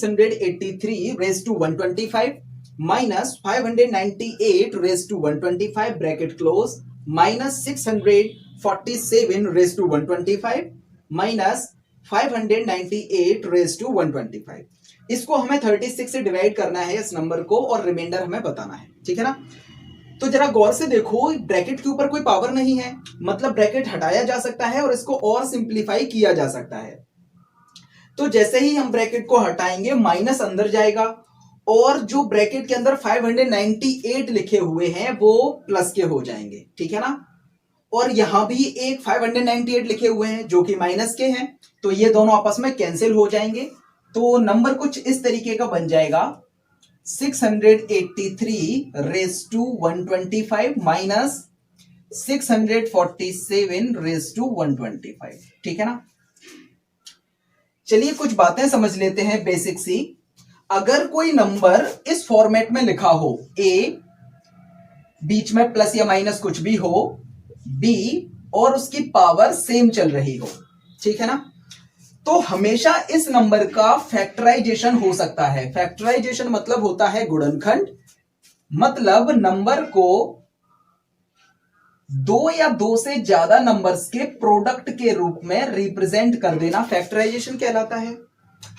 683 raise to 125 minus 598 raise to 125 bracket close minus 647 raise to 125 minus 598 raise to 125। इसको हमें 36 से divide करना है इस नंबर को और रिमाइंडर हमें बताना है, ठीक है ना। तो जरा गौर से देखो, ब्रैकेट के ऊपर कोई पावर नहीं है, मतलब ब्रैकेट हटाया जा सकता है और इसको और सिंप्लीफाई किया जा सकता है। तो जैसे ही हम ब्रैकेट को हटाएंगे माइनस अंदर जाएगा और जो ब्रैकेट के अंदर 598 लिखे हुए हैं वो प्लस के हो जाएंगे, ठीक है ना। और यहां भी एक 598 लिखे हुए हैं जो कि माइनस के हैं, तो ये दोनों आपस में कैंसिल हो जाएंगे। तो नंबर कुछ इस तरीके का बन जाएगा 683 raise to 125 minus 647 raise to 125, ठीक है ना। चलिए कुछ बातें समझ लेते हैं बेसिक सी। अगर कोई नंबर इस फॉर्मेट में लिखा हो, ए बीच में प्लस या माइनस कुछ भी हो, बी और उसकी पावर सेम चल रही हो, ठीक है ना, तो हमेशा इस नंबर का फैक्टराइजेशन हो सकता है। फैक्टराइजेशन मतलब होता है गुणनखंड, मतलब नंबर को दो या दो से ज्यादा नंबर्स के प्रोडक्ट के रूप में रिप्रेजेंट कर देना फैक्टराइजेशन कहलाता है।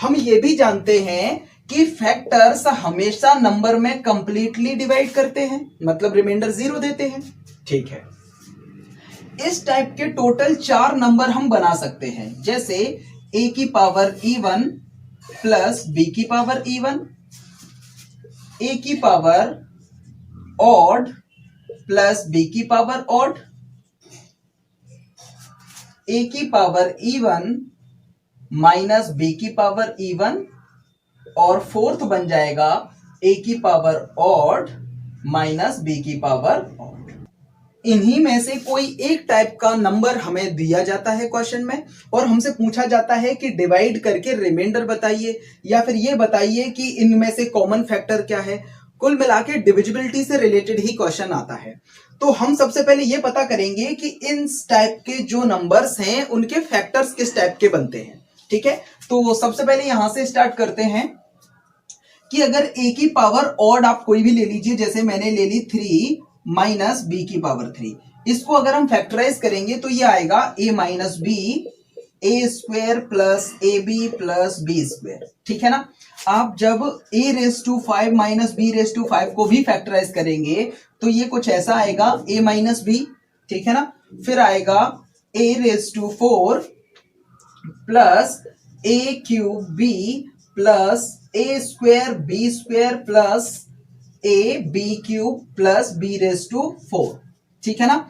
हम ये भी जानते हैं कि फैक्टर्स हमेशा नंबर में कंप्लीटली डिवाइड करते हैं, मतलब रिमाइंडर 0 देते हैं, ठीक है। इस टाइप के टोटल 4 नंबर हम बना सकते हैं, जैसे a की पावर e1 प्लस b की पावर e1, a की पावर ऑड प्लस b की पावर ऑड, a की पावर e1 माइनस b की पावर e1 और फोर्थ बन जाएगा a की पावर ऑड माइनस b की पावर ऑड। इन्हीं में से कोई एक टाइप का नंबर हमें दिया जाता है क्वेश्चन में और हमसे पूछा जाता है कि डिवाइड करके रिमाइंडर बताइए या फिर ये बताइए कि इनमें से कॉमन फैक्टर क्या है। कुल मिला के डिविजिबिलिटी से रिलेटेड ही क्वेश्चन आता है। तो हम सबसे पहले ये पता करेंगे कि इन टाइप के जो नंबर्स हैं उनके फैक्टर्स किस टाइप के बनते हैं, ठीक है। तो सबसे पहले यहां से स्टार्ट करते हैं कि अगर a की पावर ऑड आप कोई भी ले लीजिए, जैसे मैंने ले ली 3 माइनस b की पावर 3, इसको अगर हम फैक्टराइज करेंगे तो ये आएगा a minus b A square plus A B plus B square, ठीक है ना। आप जब a raise to 5 minus b raise to 5 को भी फैक्टराइज करेंगे तो ये कुछ ऐसा आएगा a माइनस b, ठीक है ना। फिर आएगा a raise to 4 plus a cube b plus a square b square plus A b cube plus b raise to 4, ठीक है ना।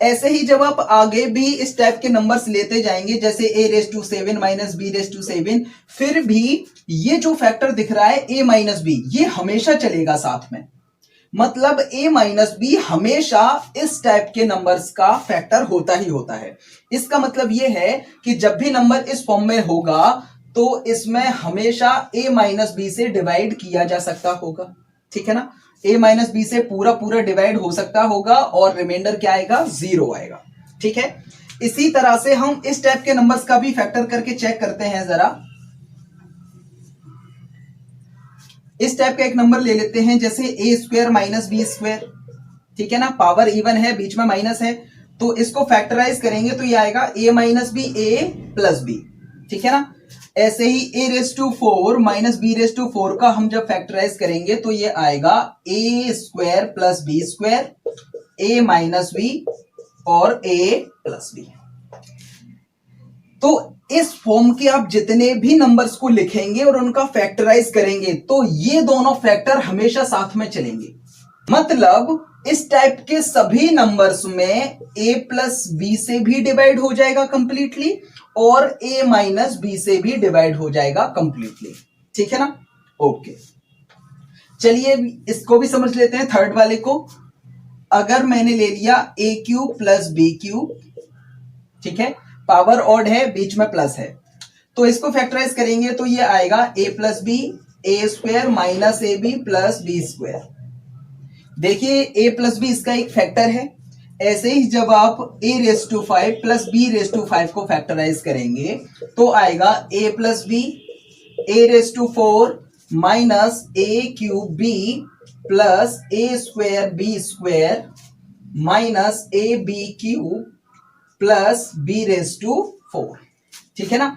ऐसे ही जब आप आगे भी इस टाइप के नंबर्स लेते जाएंगे, जैसे a raise to 7 minus b raise to 7, फिर भी ये जो फैक्टर दिख रहा है a माइनस बी, ये हमेशा चलेगा साथ में, मतलब a माइनस बी हमेशा इस टाइप के नंबर्स का फैक्टर होता ही होता है। इसका मतलब ये है कि जब भी नंबर इस फॉर्म में होगा तो इसमें हमेशा a माइनस बी से डिवाइड किया जा सकता होगा, ठीक है ना। a माइनस बी से पूरा पूरा डिवाइड हो सकता होगा और रिमाइंडर क्या आएगा, 0 आएगा, ठीक है। इसी तरह से हम इस टाइप के नंबर्स का भी फैक्टर करके चेक करते हैं जरा। इस टाइप का एक नंबर ले लेते हैं, जैसे ए स्क्वायर माइनस बी स्क्वायर, ठीक है ना। पावर इवन है, बीच में माइनस है, तो इसको फैक्टराइज करेंगे तो ये आएगा a minus b a plus b, ठीक है ना। ऐसे ही a raise to 4 minus b raise to 4 का हम जब फैक्टराइज करेंगे तो ये आएगा a square plus B square, a minus b और a प्लस बी। तो इस फॉर्म के आप जितने भी नंबर्स को लिखेंगे और उनका फैक्टराइज करेंगे तो ये दोनों फैक्टर हमेशा साथ में चलेंगे, मतलब इस टाइप के सभी नंबर्स में a प्लस बी से भी डिवाइड हो जाएगा कंप्लीटली और a माइनस बी से भी डिवाइड हो जाएगा कंप्लीटली, ठीक है ना। ओके, चलिए इसको भी समझ लेते हैं, थर्ड वाले को। अगर मैंने ले लिया a cube plus b cube, ठीक है, पावर ऑड है, बीच में प्लस है, तो इसको फैक्टराइज करेंगे तो ये आएगा a plus b a square minus a B plus B square. देखिए a प्लस बी इसका एक फैक्टर है। ऐसे ही जब आप a raise to 5 plus b raise to 5 को फैक्टराइज करेंगे तो आएगा a plus b a raise to 4 minus a cube b plus a square b square minus a b cube plus b raise to 4। ठीक है ना।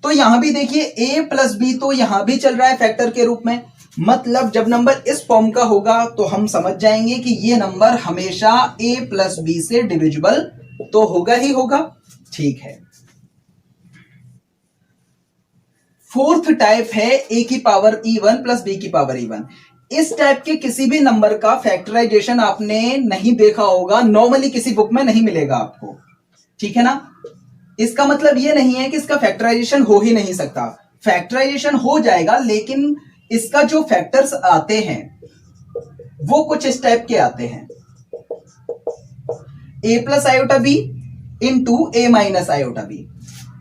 तो यहां भी देखिए a प्लस बी तो यहां भी चल रहा है फैक्टर के रूप में, मतलब जब नंबर इस फॉर्म का होगा तो हम समझ जाएंगे कि ये नंबर हमेशा a प्लस बी से डिविजिबल तो होगा ही होगा। ठीक है। फोर्थ टाइप है a की पावर e1 प्लस b की पावर e1। इस टाइप के किसी भी नंबर का फैक्टराइजेशन आपने नहीं देखा होगा, नॉर्मली किसी बुक में नहीं मिलेगा आपको। ठीक है ना। इसका मतलब यह नहीं है कि इसका फैक्टराइजेशन हो ही नहीं सकता, फैक्टराइजेशन हो जाएगा, लेकिन इसका जो फैक्टर्स आते हैं वो कुछ इस टाइप के आते हैं, a plus iota b into a minus iota b.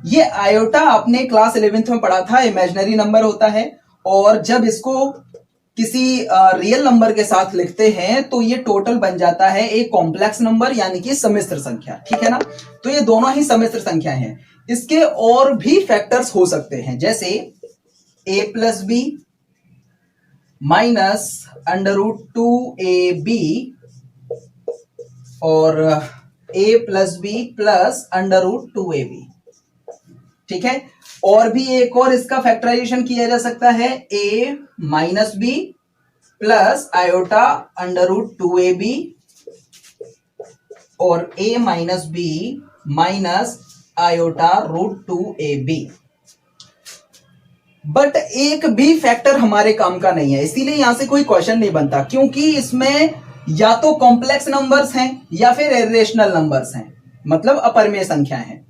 ये आयोटा आपने क्लास 11th में पढ़ा था, इमेजिनरी नंबर होता है, और जब इसको किसी रियल नंबर के साथ लिखते हैं तो ये टोटल बन जाता है एक कॉम्प्लेक्स नंबर, यानी कि सम्मिश्र संख्या। ठीक है ना। तो ये दोनों ही सम्मिश्र संख्या हैं। इसके और भी फैक्टर्स हो सकते हैं, जैसे a plus B minus √2ab और a plus B plus √2ab। ठीक है। और भी एक और इसका फैक्टराइजेशन किया जा सकता है, a minus b plus iota √2ab और a minus b minus iota √2ab। But एक भी फैक्टर हमारे काम का नहीं है, इसीलिए यहां से कोई क्वेश्चन नहीं बनता, क्योंकि इसमें या तो कॉम्प्लेक्स नंबर्स हैं या फिर इरेशनल नंबर्स हैं, मतलब अपरिमेय संख्या है।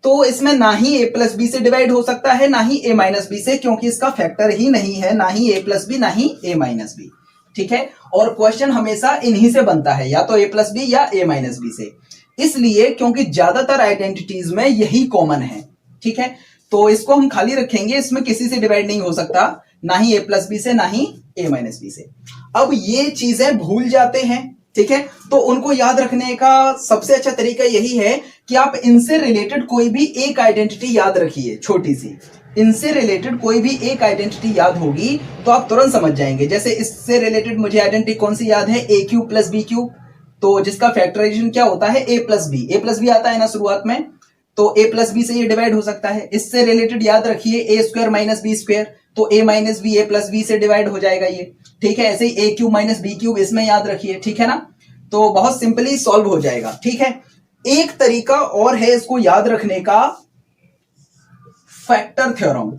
तो इसमें ना ही a प्लस बी से डिवाइड हो सकता है, ना ही a माइनस बी से, क्योंकि इसका फैक्टर ही नहीं है, ना ही a प्लस बी ना ही a माइनस बी। ठीक है। और क्वेश्चन हमेशा इन्हीं से बनता है, या तो a प्लस बी या a माइनस बी से, इसलिए क्योंकि ज्यादातर आइडेंटिटीज में यही कॉमन है। ठीक है। तो इसको हम खाली रखेंगे, इसमें किसी से डिवाइड नहीं हो सकता, ना ही a प्लस बी से ना ही a माइनस बी से। अब ये चीजें भूल जाते हैं, ठीक है, तो उनको याद रखने का सबसे अच्छा तरीका यही है कि आप इनसे रिलेटेड कोई भी एक आइडेंटिटी याद रखिए, छोटी सी। इनसे रिलेटेड कोई भी एक आइडेंटिटी याद होगी तो आप तुरंत समझ जाएंगे। जैसे इससे रिलेटेड मुझे आइडेंटिटी कौन सी याद है, a cube plus b cube, तो जिसका फैक्टराइजेशन क्या होता है, a प्लस बी आता है ना शुरुआत में, तो a प्लस बी से ये डिवाइड हो सकता है। इससे रिलेटेड याद रखिए a square minus b square, तो a minus b a plus b से डिवाइड हो जाएगा ये। ठीक है। ऐसे ही a cube minus b cube इसमें याद रखिए। ठीक है ना। तो बहुत सिंपली सॉल्व हो जाएगा। ठीक है। एक तरीका और है इसको याद रखने का, फैक्टर थ्योरम।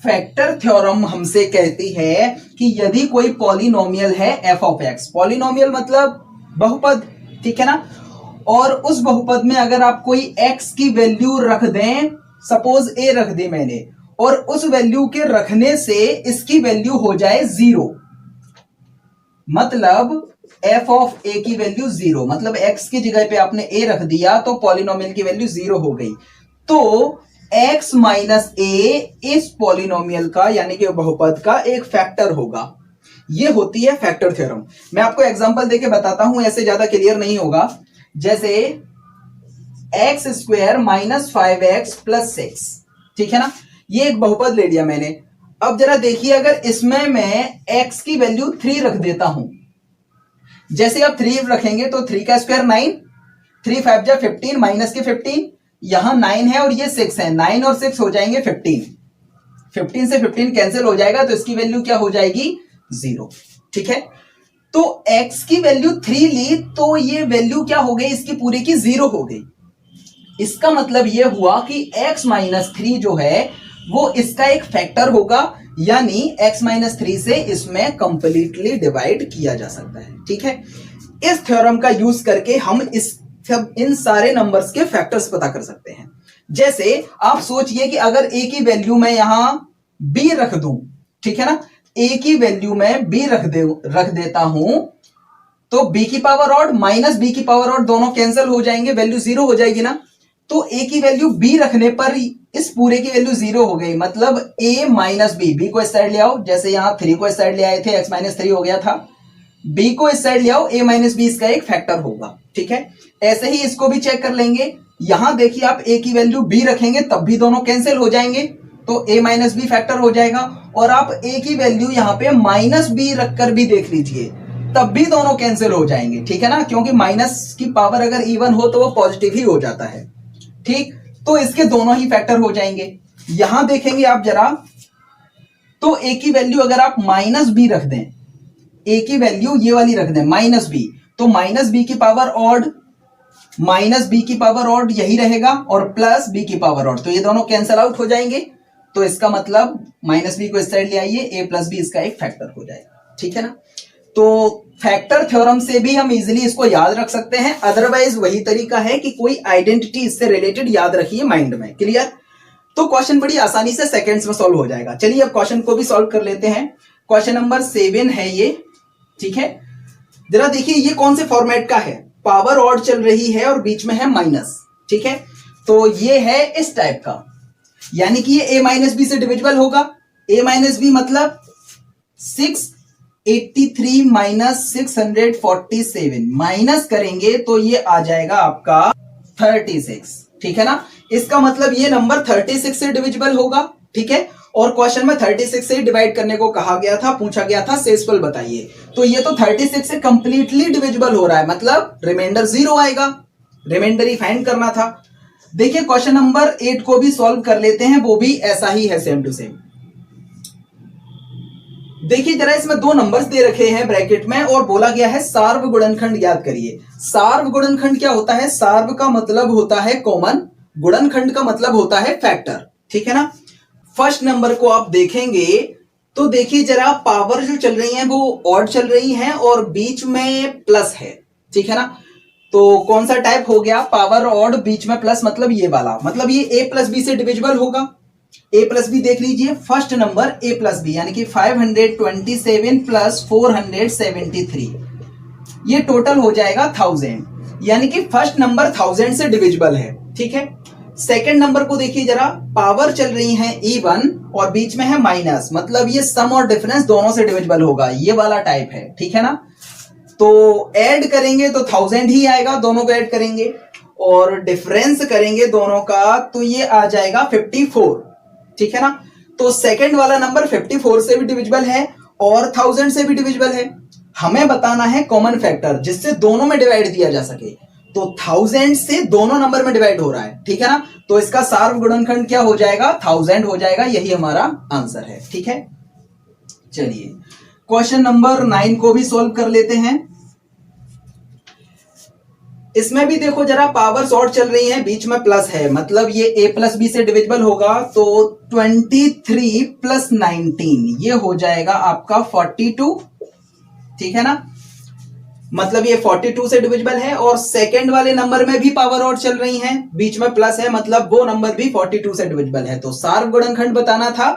फैक्टर थ्योरम हमसे कहती है कि यदि कोई पॉलिनोमियल है f ऑफ x, पॉलिनोमियल मतलब बहुपद, ठीक है ना, और उस बहुपद में अगर आप कोई x की वैल्यू रख दें, सपोज a रख दी मैंने, और उस वैल्यू के रखने से इसकी वैल्यू हो जाए 0, मतलब f ऑफ a की वैल्यू 0, मतलब x की जगह पे आपने a रख दिया तो पॉलिनोमियल की वैल्यू 0 हो गई, तो x माइनस a इस पॉलिनोमियल का यानी कि बहुपद का एक फैक्टर होगा। ये होती है फैक्टर थ्योरम। मैं आपको एग्जांपल देके बताता हूं, ऐसे ज्यादा क्लियर नहीं होगा। जैसे x square minus 5x plus 6, ठीक है ना, ये एक बहुपद ले लिया मैंने। अब जरा देखिए, अगर इसमें मैं x की वैल्यू 3 रख देता हूं, जैसे आप 3 रखेंगे तो 3 का स्क्वायर 9, 3 5 जा 15 माइनस के 15, यहां 9 है और ये 6 है, 9 और 6 हो जाएंगे 15, 15 से 15 कैंसिल हो जाएगा, तो इसकी वैल्यू क्या हो जाएगी, 0। ठीक है। तो x की वैल्यू 3 ली तो ये वैल्यू क्या हो गई, इसकी पूरी की 0 हो गई। इसका मतलब ये हुआ कि x माइनस 3 जो है वो इसका एक फैक्टर होगा, यानी x माइनस 3 से इसमें कंप्लीटली डिवाइड किया जा सकता है। ठीक है। इस थ्योरम का यूज करके हम इन सारे नंबर्स के फैक्टर्स पता कर सकते हैं। जैसे आप सोचिए कि अगर a की वैल्यू में यहां b रख दूं, ठीक है ना, a की वैल्यू में b रख देता हूं, तो b की पावर ऑड माइनस b की पावर ऑड दोनों कैंसिल हो जाएंगे, वैल्यू 0 हो जाएगी ना। तो a की वैल्यू b रखने पर इस पूरे की वैल्यू 0 हो गई, मतलब a माइनस b को इस साइड ले आओ, जैसे यहां 3 को इस साइड ले आए थे, x माइनस 3 हो गया था, b को इस साइड ले आओ, a माइनस बी इसका एक फैक्टर होगा। ठीक है। ऐसे ही इसको भी चेक कर लेंगे, यहां देखिए आप a की वैल्यू b रखेंगे तब भी दोनों कैंसिल हो जाएंगे, तो a माइनस बी फैक्टर हो जाएगा। और आप a की वैल्यू यहां पे माइनस बी रखकर भी देख लीजिए तब भी दोनों कैंसिल हो जाएंगे, ठीक है ना, क्योंकि माइनस की पावर अगर इवन हो तो वो पॉजिटिव ही हो जाता है, ठीक। तो इसके दोनों ही फैक्टर हो जाएंगे। यहां देखेंगे आप जरा, तो a की वैल्यू अगर आप माइनस बी रख दें, a की वैल्यू ये वाली रख दें माइनस बी, तो माइनस बी की पावर ऑड, माइनस बी की पावर ऑड यही रहेगा, और प्लस बी की पावर ऑड, तो ये दोनों कैंसिल आउट हो जाएंगे। तो इसका मतलब माइनस बी को इस साइड ले आइए, ए प्लस बी इसका एक फैक्टर हो जाएगा, ठीक है ना। तो फैक्टर थ्योरम से भी हम इजीली इसको याद रख सकते हैं, अदरवाइज वही तरीका है कि कोई आइडेंटिटी इससे रिलेटेड याद रखिए माइंड में, क्लियर। तो क्वेश्चन बड़ी आसानी से सेकंड्स में सॉल्व हो जाएगा। चलिए अब क्वेश्चन को भी सॉल्व कर लेते हैं। क्वेश्चन नंबर 7 है ये, ठीक है। जरा देखिए ये कौन से फॉर्मेट का है, पावर ऑड चल रही है और बीच में है माइनस, ठीक है। तो ये है इस टाइप का, यानी कि ये a माइनस बी से डिविजिबल होगा। a माइनस बी मतलब 683 माइनस 647, माइनस करेंगे तो ये आ जाएगा आपका 36, ठीक है ना। इसका मतलब ये नंबर 36 से डिविजिबल होगा, ठीक है। और क्वेश्चन में 36 से डिवाइड करने को कहा गया था, पूछा गया था शेषफल बताइए, तो ये तो 36 से कंप्लीटली डिविजिबल हो रहा है, मतलब रिमाइंडर 0 आएगा, रिमाइंडर ही फाइंड करना था। देखिए क्वेश्चन नंबर 8 को भी सॉल्व कर लेते हैं, वो भी ऐसा ही है, सेम टू सेम। देखिए जरा इसमें दो नंबर्स दे रखे हैं ब्रैकेट में और बोला गया है सार्व गुणनखंड याद करिए। सार्व गुणनखंड क्या होता है, सार्व का मतलब होता है कॉमन, गुणनखंड का मतलब होता है फैक्टर, ठीक है ना। फर्स्ट नंबर को आप देखेंगे तो देखिए जरा पावर जो चल रही है वो ऑड चल रही है और बीच में प्लस है, ठीक है ना। तो कौन सा टाइप हो गया, पावर ऑड बीच में प्लस, मतलब ये वाला, मतलब ये a प्लस बी से डिविजिबल होगा। a प्लस बी देख लीजिए, first number a plus b यानी कि 527 प्लस 473, ये टोटल हो जाएगा 1000, यानी कि फर्स्ट नंबर 1000 से डिविजिबल है, ठीक है। सेकंड नंबर को देखिए जरा, पावर चल रही है इवन और बीच में है माइनस, मतलब ये सम और डिफरेंस दोनों से डिविजिबल होगा, ये वाला टाइप है, ठीक है ना। तो ऐड करेंगे तो 1000 ही आएगा, दोनों को ऐड करेंगे, और डिफरेंस करेंगे दोनों का तो ये आ जाएगा 54, ठीक है ना। तो सेकंड वाला नंबर 54 से भी डिविजिबल है और 1000 से भी डिविजिबल है। हमें बताना है कॉमन फैक्टर जिससे दोनों में डिवाइड दिया जा सके, तो 1000 से दोनों नंबर में डिवाइड हो रहा है, ठीक है ना। तो इसका सार्व गुणनखंड क्या हो जाएगा, 1000 हो जाएगा, यही हमारा आंसर है, ठीक है। चलिए क्वेश्चन नंबर 9 को भी सोल्व कर लेते हैं। इसमें भी देखो जरा, पावर शॉर्ट चल रही है, बीच में प्लस है, मतलब ये a प्लस बी से डिविजिबल होगा, तो 23 प्लस 19 ये हो जाएगा आपका 42, ठीक है ना। मतलब ये 42 से डिविजिबल है, और सेकंड वाले नंबर में भी पावर ऑड चल रही है, बीच में प्लस है, मतलब वो नंबर भी 42 से डिविजिबल है। तो सार्व गुणनखंड बताना था,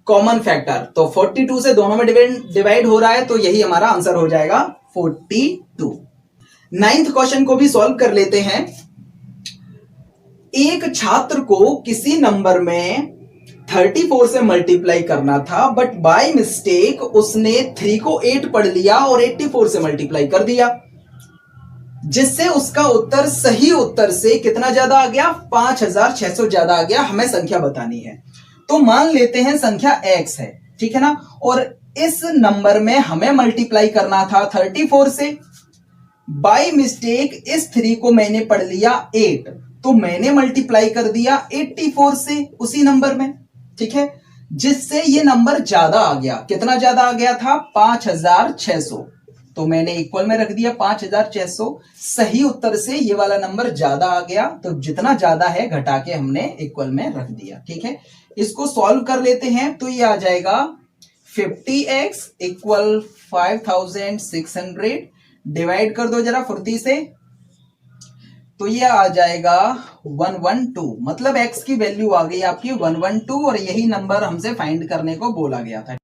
कॉमन फैक्टर, तो 42 से दोनों में डिवाइड हो रहा है, तो यही हमारा आंसर हो जाएगा 42। 9th क्वेश्चन को भी सॉल्व कर लेते हैं। एक छात्र को किसी नंबर में 34 से मल्टीप्लाई करना था, बट बाय मिस्टेक उसने 3 को 8 पढ़ लिया और 84 से मल्टीप्लाई कर दिया, जिससे उसका उत्तर सही उत्तर से कितना ज्यादा आ गया, 5600 ज्यादा आ गया। हमें संख्या बतानी है, तो मान लेते हैं संख्या x है, ठीक है ना, और इस नंबर में हमें मल्टीप्लाई करना था 34 से। बाय मिस्टेक इस 3 को मैंने पढ़ लिया 8, तो मैंने मल्टीप्लाई कर दिया 84 से उसी नंबर में, ठीक है, जिससे ये नंबर ज्यादा आ गया। कितना ज्यादा आ गया था, 5600, तो मैंने इक्वल में रख दिया 5600। सही उत्तर से ये वाला नंबर ज्यादा आ गया, तो जितना ज्यादा है घटा के हमने इक्वल में रख दिया, ठीक है। इसको सॉल्व कर लेते हैं, तो ये आ जाएगा 50x इक्वल 5600, डिवाइड कर दो जरा फुर्ती से, तो ये आ जाएगा 112, मतलब x की वैल्यू आ गई आपकी 112, और यही नंबर हमसे फाइंड करने को बोला गया था।